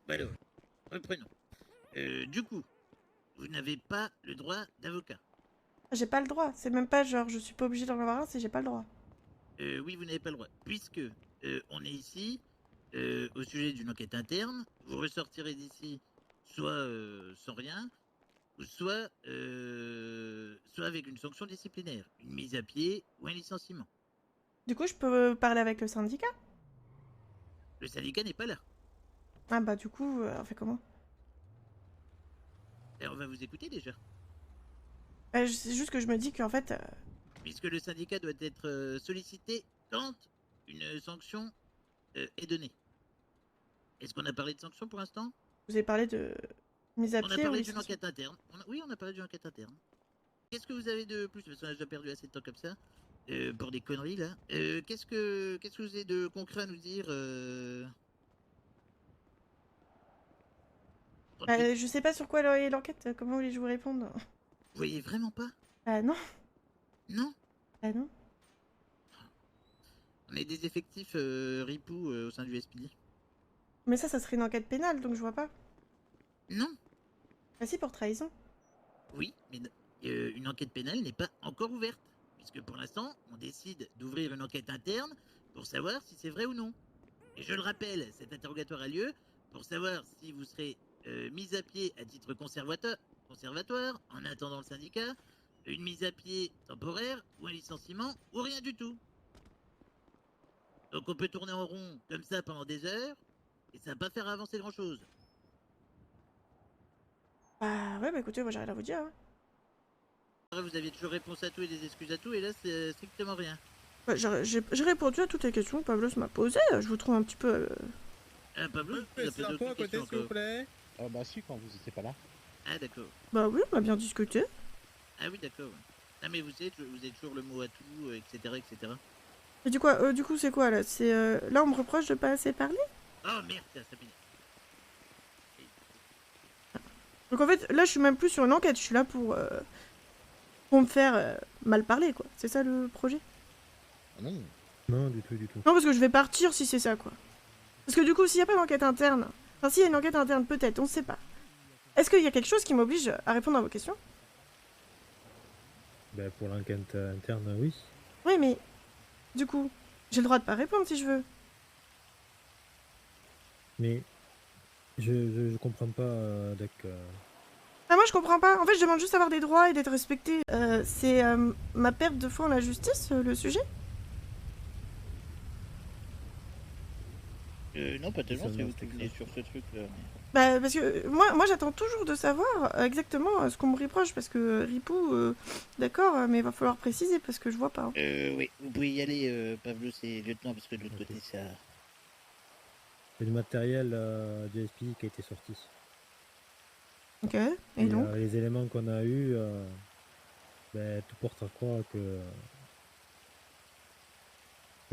Bon alors, reprenons. Du coup, vous n'avez pas le droit d'avocat. J'ai pas le droit. C'est même pas genre je suis pas obligée d'en avoir un, c'est j'ai pas le droit. Oui, vous n'avez pas le droit. Puisque on est ici au sujet d'une enquête interne, vous ressortirez d'ici soit sans rien, ou soit avec une sanction disciplinaire, une mise à pied ou un licenciement. Du coup, je peux parler avec le syndicat? Le syndicat n'est pas là. Ah bah du coup, on fait comment? Et on va vous écouter déjà. C'est juste que je me dis qu'en fait, Puisque le syndicat doit être sollicité quand une sanction est donnée. Est-ce qu'on a parlé de sanction pour l'instant? vous avez parlé de mise à On a pied ou parlé d'une licenciement. enquête interne. Oui, on a parlé d'une enquête interne. Qu'est-ce que vous avez de plus? Parce qu'on a déjà perdu assez de temps comme ça. Pour des conneries là. Qu'est-ce que vous avez de concret à nous dire 38. Je sais pas sur quoi est l'enquête, comment voulez-je vous répondre? Vous voyez vraiment pas? Ah non, Non. ah non. On est des effectifs ripoux au sein du SPD. Mais ça serait une enquête pénale, donc je vois pas. Non. Ah si, pour trahison. Oui, mais une enquête pénale n'est pas encore ouverte. Puisque pour l'instant, on décide d'ouvrir une enquête interne pour savoir si c'est vrai ou non. Et je le rappelle, cet interrogatoire a lieu pour savoir si vous serez mis à pied à titre conservatoire en attendant le syndicat, une mise à pied temporaire ou un licenciement ou rien du tout. Donc on peut tourner en rond comme ça pendant des heures et ça va pas faire avancer grand chose. Bah ouais, bah écoutez, moi j'ai rien à vous dire, hein. Vous aviez toujours réponse à tout et des excuses à tout et là c'est strictement rien. Bah, j'ai répondu à toutes les questions que Pablos m'a posées, je vous trouve un petit peu... Pablo, Vous vous pouvez avez laisser un d'autres peu à côté, questions s'il vous encore? plaît? Bah si, quand vous étiez pas là. Ah d'accord. Bah oui, on a bien discuté. Ah oui d'accord. Ouais. Ah mais vous avez toujours le mot à tout, etc. etc. Et du coup c'est quoi là? C'est là on me reproche de pas assez parler? Oh merde, ça m'énerve. Donc en fait, là je suis même plus sur une enquête, je suis là pour me faire mal parler quoi. C'est ça le projet? Ah non. Non, du tout, du tout. Non, parce que je vais partir si c'est ça quoi. Parce que du coup, s'il y a pas d'enquête interne, enfin s'il y a une enquête interne peut-être, on sait pas. Est-ce qu'il y a quelque chose qui m'oblige à répondre à vos questions? Bah, pour l'enquête interne, oui. Oui, mais du coup, j'ai le droit de pas répondre si je veux. Mais je comprends pas, Doc. Ah, moi je comprends pas. En fait, je demande juste d'avoir des droits et d'être respectée. C'est ma perte de foi en la justice, le sujet? Non, pas tellement, c'est seulement vous qui venez sur ce truc là. Bah, parce que moi j'attends toujours de savoir exactement ce qu'on me reproche. Parce que Ripou, d'accord, mais il va falloir préciser parce que je vois pas, hein. Oui, vous pouvez y aller, Pavlos et lieutenant, parce que de l'autre Ok. côté ça. Il y a du matériel du SPI qui a été sorti. Ok, et donc? Les éléments qu'on a eus, ben, tout porte à croire que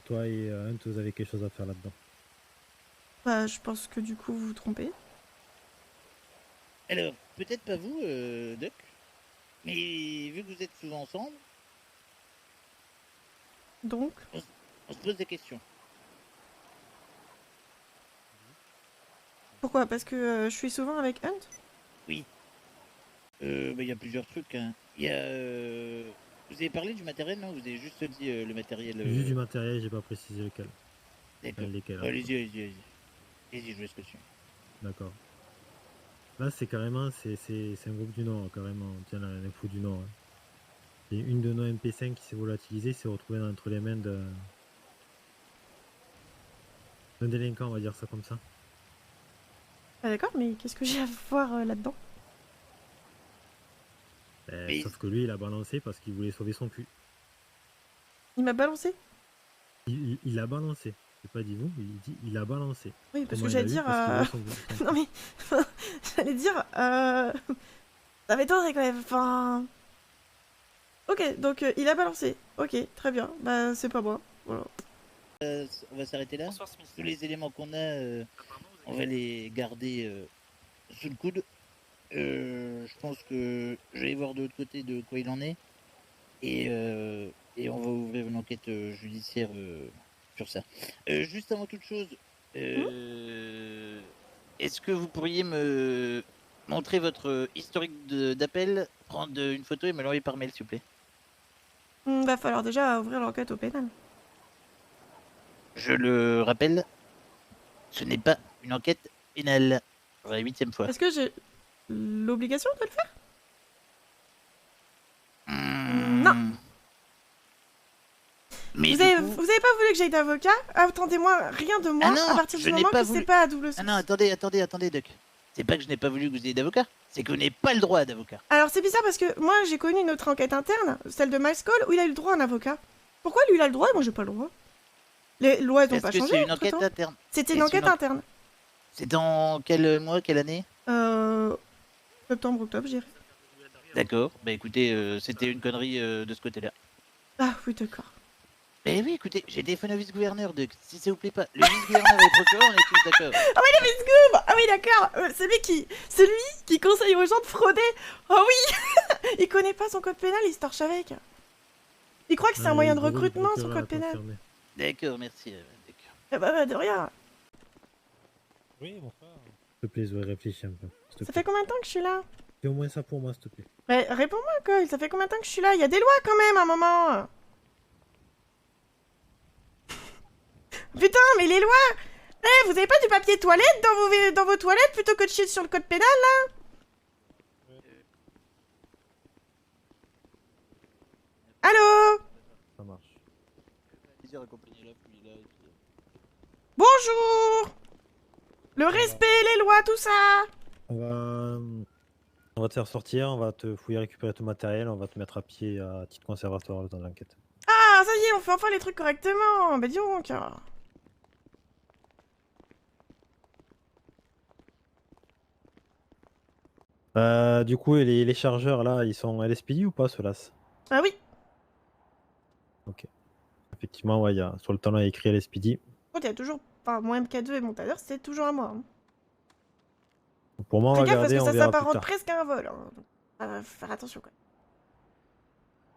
toi et Hunt, vous avez quelque chose à faire là-dedans. Bah, je pense que du coup vous vous trompez. Alors, peut-être pas vous, Doc, mais vu que vous êtes souvent ensemble, Donc? on se pose des questions. Pourquoi? Parce que je suis souvent avec Hunt? Oui. Il y a plusieurs trucs. Hein. Il y a. Vous avez parlé du matériel, non? Vous avez juste dit le matériel. Juste du matériel, j'ai pas précisé lequel. D'accord. Lesquels. Allez-y, allez-y, allez-y. Allez-y, je vous laisse dessus. D'accord. Là, c'est carrément, c'est un groupe du Nord, carrément. On tient l'info du Nord. Hein. Et une de nos MP5 qui s'est volatilisée s'est retrouvée entre les mains d'un délinquant, on va dire ça comme ça. Ah, d'accord, mais qu'est-ce que j'ai à voir là-dedans? Mais- Sauf que lui, il a balancé parce qu'il voulait sauver son cul. Il m'a balancé? Il a balancé. J'ai pas dit vous, il dit il a balancé. Oui, parce Comment que il a j'allais eu? dire... Parce qu'il voulait son non cul. mais... j'allais dire... Ça m'étonnerait quand même, enfin... Ok, donc il a balancé. Ok, très bien. Bah, c'est pas moi. Voilà. On va s'arrêter là. Bonsoir, Smith. Tous les éléments qu'on a, on va les garder sous le coude. Je pense que je vais voir de l'autre côté de quoi il en est. Et on va ouvrir une enquête judiciaire sur ça. Juste avant toute chose, Hmm? est-ce que vous pourriez me montrer votre historique d'appel, prendre une photo et me l'envoyer par mail, s'il vous plaît? Va falloir déjà ouvrir l'enquête au pénal. Je le rappelle, ce n'est pas une enquête pénale. Pour la 8e fois. Est-ce que j'ai l'obligation de le faire? Non. Mais Vous avez pas voulu que j'aille d'avocat? Attendez-moi rien de moi Ah non, à partir du je n'ai moment pas que c'est voulu. pas à double sens. Ah non, attendez, Doc. C'est pas que je n'ai pas voulu que vous ayez d'avocat, c'est que vous n'avez pas le droit d'avocat. Alors c'est bizarre parce que moi j'ai connu une autre enquête interne, celle de Max Cole, où il a eu le droit à un avocat. Pourquoi lui il a le droit et moi j'ai pas le droit? Les lois elles ont Est-ce pas que changé c'est une entre-temps. enquête interne? C'était une Est-ce enquête une en- interne. C'est dans quel mois, quelle année? Septembre, octobre, je dirais. D'accord, bah écoutez, c'était une connerie de ce côté-là. Ah oui, d'accord. Mais oui, écoutez, j'ai téléphoné au vice-gouverneur, Doc, si ça vous plaît pas. Le vice-gouverneur et le procureur, on est tous d'accord. Ah oui, d'accord. Celui qui conseille aux gens de frauder. Oh oui. Il connaît pas son code pénal, il se torche avec. Il croit que c'est un moyen de recrutement, son code pénal. D'accord, merci, d'accord. Eh bah, de rien. Oui, bonsoir. S'il te plaît, Zoé, réfléchis un peu. s'il te Ça plaît. fait combien de temps que je suis là? Fais au moins ça pour moi, s'il te plaît. Réponds-moi, Cole. Ça fait combien de temps que je suis là? Il y a des lois quand même, à un moment. Putain, mais les lois. Eh, vous avez pas du papier toilette dans vos toilettes plutôt que de chier sur le code pénal, là? Allô? Ça marche. Bonjour. Le respect, les lois, tout ça. On va te faire sortir, on va te fouiller, récupérer tout matériel, on va te mettre à pied à titre conservatoire le temps de l'enquête. Ah, ça y est, on fait enfin les trucs correctement. Bah dis donc. Du coup, les chargeurs là, ils sont LSPD ou pas, ceux-là? Ah oui. Ok. Effectivement, ouais, sur le talon, il y a écrit LSPD. Oh, il y a toujours... Enfin, mon MK2 et mon taser, c'est toujours à moi. Hein. Pour moi, on Fais va gaffe parce garder, que on ça verra plus s'apparente tard. presque à un vol. Hein. Faut faire attention, quoi.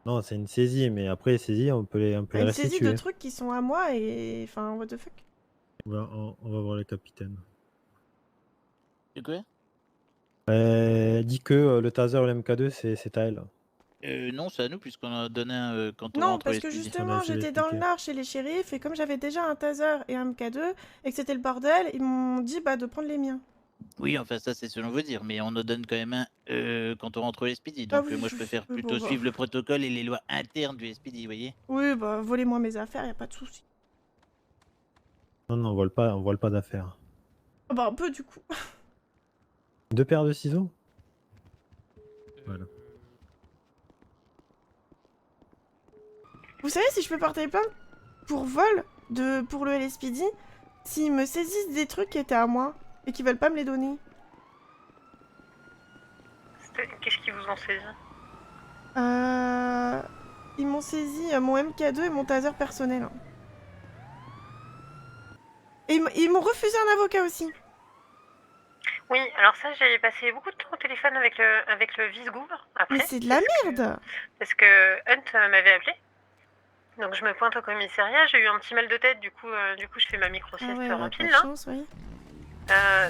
Non, c'est une saisie, mais après les saisies, on peut les Une saisie restituer. de trucs qui sont à moi et... Enfin, what the fuck. On va voir le capitaine. De quoi? Dis que le taser ou le MK2, c'est à elle. Non, c'est à nous, puisqu'on en a donné un quand on Non, rentre parce les que SPD. justement, je l'ai j'étais dans le expliqué. nord chez les shérifs et comme j'avais déjà un taser et un MK2 et que c'était le bordel, ils m'ont dit bah de prendre les miens. Oui, enfin ça c'est selon vos dires, mais on en donne quand même un quand on rentre au SPD. Ah Donc oui, moi je préfère oui, plutôt bon, bah. suivre le protocole et les lois internes du SPD, vous voyez? Oui, bah volez-moi mes affaires, y a pas de souci. Non, on vole pas d'affaires. Ah bah un peu du coup. 2 paires de ciseaux? Voilà. Vous savez si je peux porter plainte pour vol pour le LSPD s'ils me saisissent des trucs qui étaient à moi et qu'ils veulent pas me les donner? Qu'est-ce qu'ils vous ont saisi? Ils m'ont saisi mon MK2 et mon taser personnel. Hein. Et ils m'ont refusé un avocat aussi. Oui, alors ça, j'ai passé beaucoup de temps au téléphone avec le vice-gouv après. Mais c'est de la merde. Parce que Hunt m'avait appelé. Donc je me pointe au commissariat, j'ai eu un petit mal de tête, du coup je fais ma micro-sieste Ah ouais, rapide pas de là. chance, oui.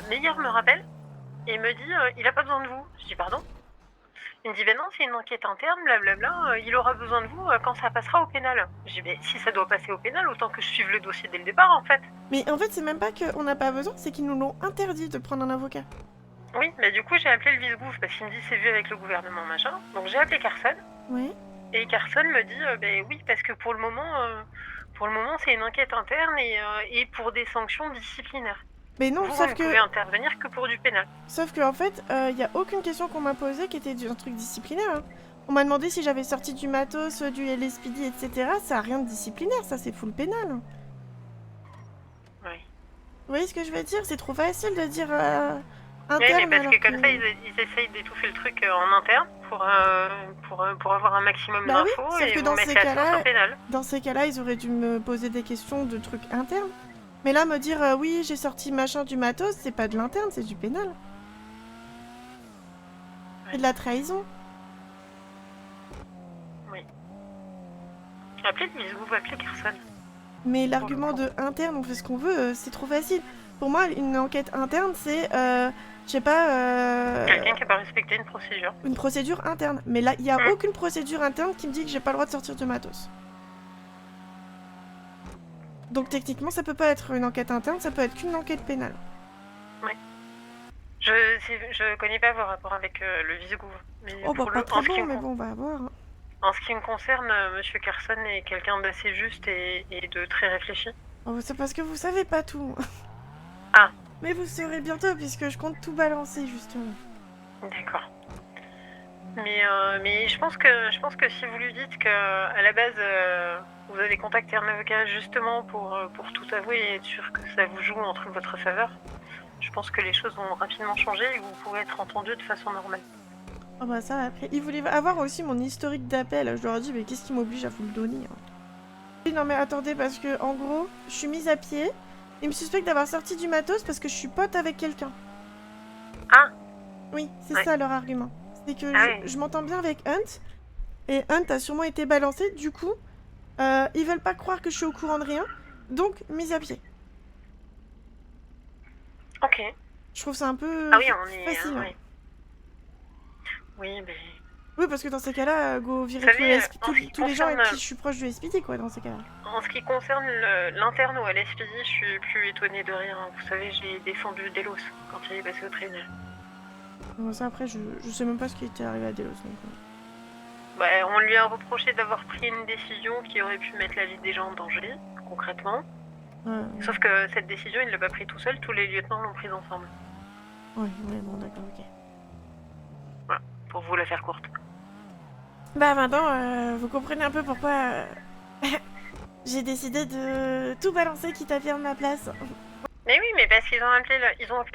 Mais hier me rappelle et me dit il a pas besoin de vous. Je dis pardon. Il me dit ben non, c'est une enquête interne, blablabla, il aura besoin de vous quand ça passera au pénal. Je dis ben si ça doit passer au pénal, autant que je suive le dossier dès le départ en fait. Mais en fait, c'est même pas qu'on n'a pas besoin, c'est qu'ils nous l'ont interdit de prendre un avocat. Oui, mais du coup j'ai appelé le vice-gouv parce qu'il me dit c'est vu avec le gouvernement machin. Donc j'ai appelé Carson. Ouais. Et Carson me dit ben oui parce que pour le moment c'est une enquête interne et pour des sanctions disciplinaires. Mais non, Vous sauf ne que... pouvez intervenir que pour du pénal. Sauf qu'en fait, y a aucune question qu'on m'a posée qui était un truc disciplinaire. Hein. On m'a demandé si j'avais sorti du matos, du LSPD, etc. Ça a rien de disciplinaire, ça c'est full pénal. Hein. Oui. Vous voyez ce que je veux dire? C'est trop facile de dire Oui, interne mais parce alors que comme ça, ils essayent d'étouffer le truc en interne pour avoir un maximum Bah oui, d'infos sauf et que vous dans mettre ces la cas-là- source au pénal. Dans ces cas-là, ils auraient dû me poser des questions de trucs internes. Mais là, me dire oui, j'ai sorti machin du matos, c'est pas de l'interne, c'est du pénal. C'est de la trahison. Appelez le vice-gouv, appelez Carson. Mais l'argument de interne, on fait ce qu'on veut, c'est trop facile. Pour moi, une enquête interne, c'est, je sais pas, Quelqu'un qui n'a pas respecté une procédure. une procédure interne. Mais là, il y a Mm. aucune procédure interne qui me dit que j'ai pas le droit de sortir du matos. Donc techniquement, ça peut pas être une enquête interne, ça peut être qu'une enquête pénale. Je connais pas vos rapports avec le vice-gouv. Mais Oh, bah pour pas en très ce qui bon, me mais con- bon, on va voir. Hein. En ce qui me concerne, Monsieur Carson est quelqu'un d'assez juste et de très réfléchi. Oh, c'est parce que vous savez pas tout. Ah. Mais vous saurez bientôt, puisque je compte tout balancer, justement. D'accord. Mais je pense que si vous lui dites que à la base vous avez contacté un avocat justement pour tout avouer et être sûr que ça vous joue entre votre faveur, je pense que les choses vont rapidement changer et que vous pourrez être entendu de façon normale. Oh bah ça, après, ils voulaient avoir aussi mon historique d'appel. Je leur ai dit, mais qu'est-ce qui m'oblige à vous le donner hein. Oui, non mais attendez, parce que en gros, je suis mise à pied. Ils me suspectent d'avoir sorti du matos parce que je suis pote avec quelqu'un. Ah. Oui, c'est Ouais. ça leur argument. C'est que Ah je m'entends bien avec Hunt. Et Hunt a sûrement été balancé, du coup, ils veulent pas croire que je suis au courant de rien. Donc, mise à pied. Ok. Je trouve ça un peu Ah oui, on est... facile. Hein. ouais. Oui, mais... Oui, parce que dans ces cas-là, go virer Vous tous savez, les, en ce qui tous les gens avec concerne- qui je suis proche du SPD, quoi, dans ces cas-là. En ce qui concerne l'interne ou LSPD, je suis plus étonnée de rien. Vous savez, j'ai défendu Delos quand il est passé au tribunal. Bon, ça, après, je sais même pas ce qui était arrivé à Delos. Donc, Bah, on lui a reproché d'avoir pris une décision qui aurait pu mettre la vie des gens en danger, concrètement. ouais, Sauf que cette décision, il ne l'a pas pris tout seul, tous les lieutenants l'ont prise ensemble. ouais, bon, d'accord, ok. Pour vous la faire courte. Bah, maintenant, vous comprenez un peu pourquoi j'ai décidé de tout balancer, quitte à perdre ma place. Mais oui, mais parce qu'ils ont appelé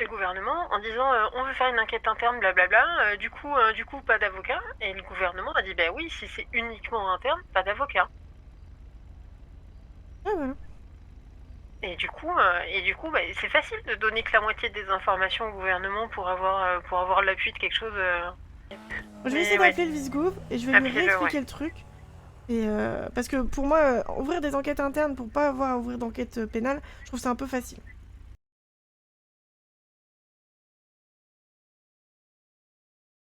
le gouvernement en disant on veut faire une enquête interne, blablabla. Du coup, pas d'avocat. Et le gouvernement a dit bah oui, si c'est uniquement interne, pas d'avocat. Ah, voilà. Et du coup, bah, c'est facile de donner que la moitié des informations au gouvernement pour avoir l'appui de quelque chose. Je vais Mais essayer ouais. d'appeler le vice-gouv et je vais lui Appelez-le, réexpliquer ouais. le truc. Et parce que pour moi, ouvrir des enquêtes internes pour pas avoir à ouvrir d'enquête pénale, je trouve ça un peu facile.